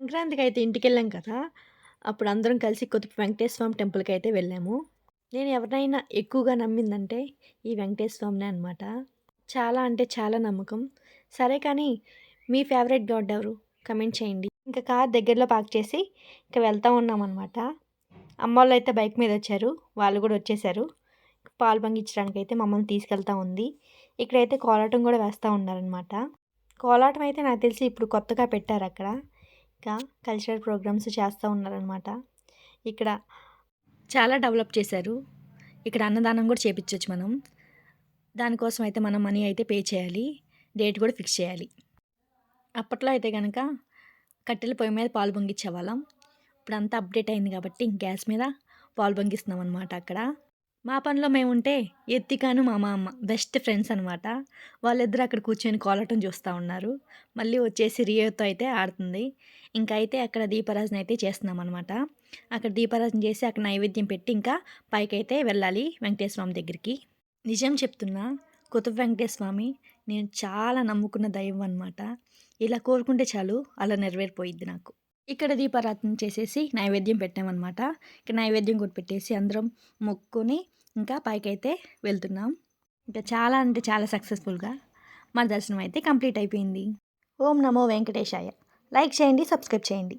సంక్రాంతికైతే ఇంటికెళ్ళాం కదా! అప్పుడు అందరం కలిసి కొద్దిగ వెంకటేశ్వర స్వామి టెంపుల్‌కైతే వెళ్ళాము. నేను ఎవరినైనా ఎక్కువగా నమ్మిందంటే ఈ వెంకటేశ్వర స్వామినే అనమాట. చాలా అంటే చాలా నమ్మకం. సరే కానీ మీ ఫేవరెట్ గాడ్ ఎవరు? కమెంట్ చేయండి. ఇంక కార్ దగ్గరలో పార్క్ చేసి ఇక వెళ్తా ఉన్నామనమాట. అమ్మోళ్ళైతే బైక్ మీదొచ్చారు. వాళ్ళు గూడా వచ్చేసారు. పాలు పొంగిచ్చడానికైతే మమ్మల్ని తీసుకెళ్తా ఉంది. ఇక్కడైతే కోలాటం గూడా వేస్తా ఉన్నారనమాట. కోలాటం అయితే నాకు తెలిసి ఇప్పుడు కొత్తగా పెట్టారక్కడ. ఇంకా కల్చరల్ ప్రోగ్రామ్స్ చేస్తూ ఉన్నారనమాట. ఇక్కడ చాలా డెవలప్ చేశారు. ఇక్కడ అన్నదానం కూడా చేపిచ్చొచ్చు మనం. దానికోసం అయితే మనం మనీ అయితే పే చేయాలి. డేట్ కూడా ఫిక్స్ చేయాలి. అప్పట్లో అయితే గనక కట్టెల పొయ్యి మీద పాలు పొంగిచ్చేవాళ్ళం. ఇప్పుడంతా అప్డేట్ అయింది కాబట్టి గ్యాస్ మీద పాలు పొంగిస్తున్నాం అనమాట అక్కడ. మా పనిలో మేముంటే ఎత్తికాను మా మామ బెస్ట్ ఫ్రెండ్స్ అనమాట. వాళ్ళిద్దరూ అక్కడ కూర్చొని కోలాటం చూస్తా ఉన్నారు. మళ్ళీ వచ్చేసి రియోతో అయితే ఆడుతుంది. ఇంకా అయితే అక్కడ దీపారాజన అయితే చేస్తున్నామనమాట. అక్కడ దీపారాజన చేసి అక్కడ నైవేద్యం పెట్టి ఇంకా పైకైతే వెళ్ళాలి వెంకటేశ్వర స్వామి దగ్గరికి. నిజం చెప్తున్నా, కుతుబ వెంకటేశ్వర స్వామి నేను చాలా నమ్ముకున్న దైవం అనమాట. ఇలా కోరుకుంటే చాలు అలా నెరవేరిపోయిద్ది నాకు. ఇక్కడ దీపారాధన చేసేసి నైవేద్యం పెట్టామనమాట. ఇక నైవేద్యం కూడా పెట్టేసి అందరం మొక్కుకొని ఇంకా పైకైతే వెళ్తున్నాం. ఇంకా చాలా అంటే చాలా సక్సెస్ఫుల్‌గా మా దర్శనం అయితే కంప్లీట్ అయిపోయింది. ఓం నమో వెంకటేశాయ. లైక్ చేయండి, సబ్స్క్రైబ్ చేయండి.